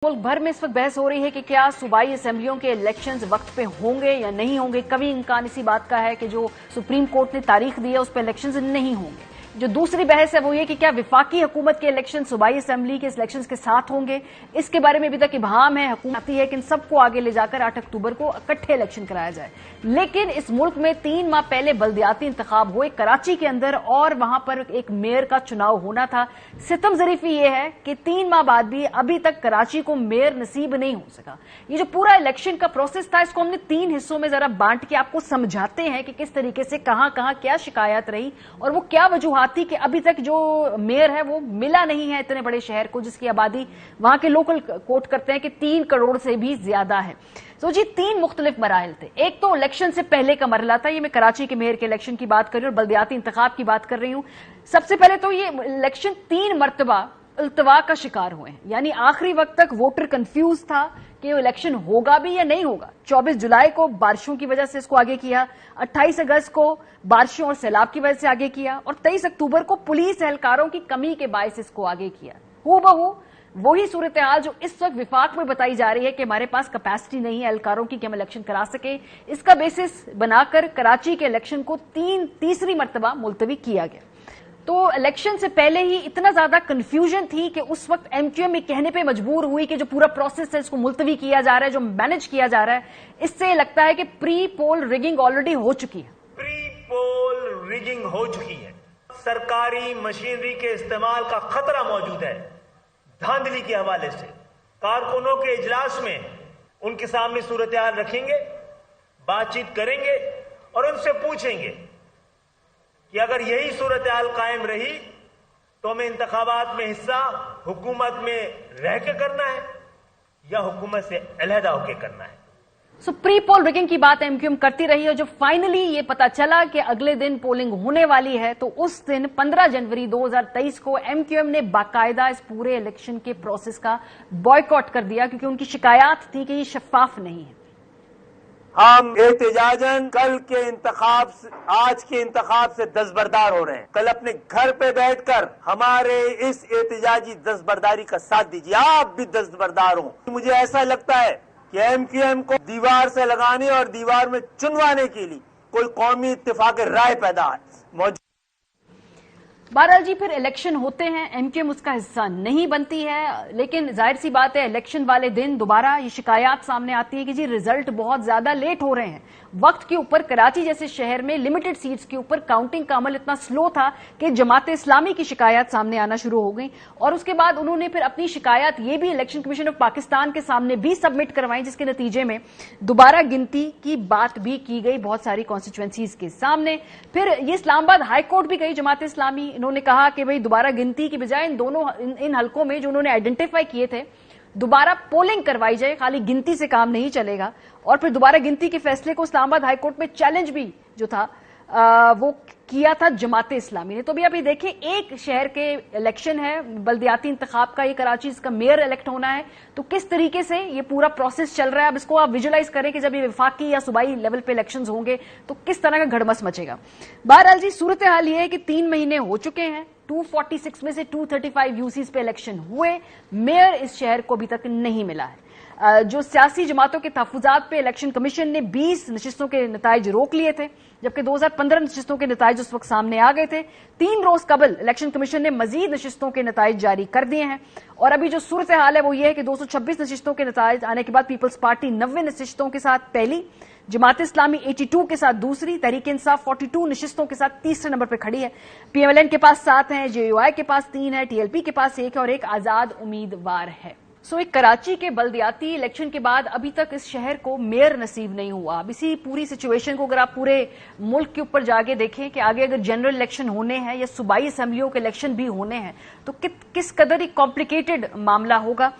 मुल्क भर में इस वक्त बहस हो रही है कि क्या सूबाई असेंबलियों के इलेक्शंस वक्त पे होंगे या नहीं होंगे। कभी इम्कान इसी बात का है कि जो सुप्रीम कोर्ट ने तारीख दी है उस पर इलेक्शंस नहीं होंगे। जो दूसरी बहस है वो ये कि क्या विफाकी हुकूमत के इलेक्शन सूबाई असेंबली के इलेक्शंस के साथ होंगे। इसके बारे में अभी तक इबहाम है। हुकूमत चाहती है कि इन सबको आगे ले जाकर 8 अक्टूबर को इकट्ठे इलेक्शन कराया जाए, लेकिन इस मुल्क में 3 माह पहले बल्दियाती इंतखाब हुए कराची के अंदर और वहां पर एक मेयर का चुनाव होना था। सितम ज़रीफी यह है कि 3 माह बाद भी अभी तक कराची को मेयर नसीब नहीं हो सका। ये जो पूरा इलेक्शन का प्रोसेस था इसको हमने 3 हिस्सों में जरा बांट के आपको समझाते हैं कि किस तरीके से कहां कहां क्या शिकायत रही और वो क्या वजूहात थी कि अभी तक जो मेयर है वो मिला नहीं है इतने बड़े शहर को जिसकी आबादी वहां के लोकल कोट करते हैं कि 3 करोड़ से भी ज्यादा है। तो जी 3 मुख्तलिफ मराहिल थे। एक तो इलेक्शन से पहले का मरहला था, ये मैं कराची के मेयर के इलेक्शन की बात कर रही हूँ और बल्दियाती इंतखाब की बात कर रही हूँ। सबसे पहले तो ये इलेक्शन 3 मरतबा इल्तवा का शिकार हुए हैं, यानी आखिरी वक्त तक वोटर कंफ्यूज था कि इलेक्शन होगा भी या नहीं होगा। 24 जुलाई को बारिशों की वजह से इसको आगे किया, 28 अगस्त को बारिशों और सैलाब की वजह से आगे किया और 23 अक्टूबर को पुलिस एहलकारों की कमी के बायस इसको आगे किया। हूबहू वही सूरत हाल जो इस वक्त विफाक में बताई जा रही है कि हमारे पास कैपेसिटी नहीं है एहलकारों की कि हम इलेक्शन करा सके। इसका बेसिस बनाकर कराची के इलेक्शन को तीसरी मरतबा मुलतवी किया गया। तो इलेक्शन से पहले ही इतना ज्यादा कंफ्यूजन थी कि उस वक्त एमक्यूएम ये कहने पे मजबूर हुई कि जो पूरा प्रोसेस है इसको मुलतवी किया जा रहा है, जो मैनेज किया जा रहा है, इससे लगता है कि प्री पोल रिगिंग ऑलरेडी हो चुकी है। प्री पोल रिगिंग हो चुकी है। सरकारी मशीनरी के इस्तेमाल का खतरा मौजूद है। धांधली के हवाले से कारकुनों के इजलास में उनके सामने सूरत हाल रखेंगे, बातचीत करेंगे और उनसे पूछेंगे कि अगर यही सूरत हाल कायम रही तो हमें इंतखाबात में हिस्सा हुकूमत में रह के करना है या हुकूमत से अलहदा होकर करना है। सो प्री पोल रिगिंग की बात एमक्यूएम करती रही और जो फाइनली ये पता चला कि अगले दिन पोलिंग होने वाली है तो उस दिन 15 जनवरी 2023 को एमक्यूएम ने बाकायदा इस पूरे इलेक्शन के प्रोसेस का बॉयकॉट कर दिया क्योंकि उनकी शिकायत थी कि ये शफाफ नहीं है। हम एहतजाजन कल के इंतखाब आज के इंतखाब से दस्तबरदार हो रहे हैं। कल अपने घर पे बैठकर हमारे इस एहतजाजी दस्तबरदारी का साथ दीजिए। आप भी दस्तबरदार हो। मुझे ऐसा लगता है कि एमक्यूएम को दीवार से लगाने और दीवार में चुनवाने के लिए कोई कौमी इत्तेफाक राय पैदा है। बहरहाल जी फिर इलेक्शन होते हैं, एमक्यूएम उसका हिस्सा नहीं बनती है, लेकिन जाहिर सी बात है इलेक्शन वाले दिन दोबारा ये शिकायत सामने आती है कि जी रिजल्ट बहुत ज्यादा लेट हो रहे हैं। वक्त के ऊपर कराची जैसे शहर में लिमिटेड सीट्स के ऊपर काउंटिंग का अमल इतना स्लो था कि जमात इस्लामी की शिकायत सामने आना शुरू हो गई और उसके बाद उन्होंने फिर अपनी शिकायत ये भी इलेक्शन कमीशन ऑफ पाकिस्तान के सामने भी सबमिट करवाई, जिसके नतीजे में दोबारा गिनती की बात भी की गई बहुत सारी कॉन्स्टिट्यूएंसीज के सामने। फिर ये इस्लामाबाद हाईकोर्ट भी गई जमात इस्लामी, इन्होंने कहा कि भाई दोबारा गिनती की बजाय इन हलकों में जो उन्होंने आइडेंटिफाई किए थे दोबारा पोलिंग करवाई जाए, खाली गिनती से काम नहीं चलेगा। और फिर दोबारा गिनती के फैसले को इस्लामाबाद हाईकोर्ट में चैलेंज भी जो था वो किया था जमात इस्लामी ने। तो भी अभी देखिए एक शहर के इलेक्शन है, बल्दियाती इंतखाब का, ये कराची इसका मेयर इलेक्ट होना है, तो किस तरीके से ये पूरा प्रोसेस चल रहा है। अब इसको आप विजुलाइज करें कि जब ये विफाकी या सूबाई लेवल पे इलेक्शंस होंगे तो किस तरह का घड़मस मचेगा। बहरहाल जी सूरत हाल ये है कि 3 महीने हो चुके हैं, 246 में से 235 यूसीज पे इलेक्शन हुए, मेयर इस शहर को अभी तक नहीं मिला है। जो सियासी जमातों के तहफुजात पे इलेक्शन कमीशन ने 20 नशिस्तों के नताइज रोक लिए थे, जबकि 2015 नशिस्तों के नताइज उस वक्त सामने आ गए थे। 3 रोज कबल इलेक्शन कमीशन ने मजीद नशिस्तों के नताइज जारी कर दिए हैं और अभी जो सूरत हाल है वो ये है कि 226 नशिस्तों के नताइज आने के बाद पीपल्स पार्टी 90 नशिस्तों के साथ पहली, जमात इस्लामी 82 के साथ दूसरी, तहरीक इंसाफ 42 नशिस्तों के साथ तीसरे नंबर पर खड़ी है। पीएमएलएन के पास 7 है, जेयूआई के पास 3 है, टीएलपी के पास 1 है और एक आजाद उम्मीदवार है। एक कराची के बल्दियाती इलेक्शन के बाद अभी तक इस शहर को मेयर नसीब नहीं हुआ। अब इसी पूरी सिचुएशन को अगर आप पूरे मुल्क के ऊपर जाके देखें कि आगे अगर जनरल इलेक्शन होने हैं या सूबाई असेंबलियों के इलेक्शन भी होने हैं तो किस कदर ही कॉम्प्लिकेटेड मामला होगा।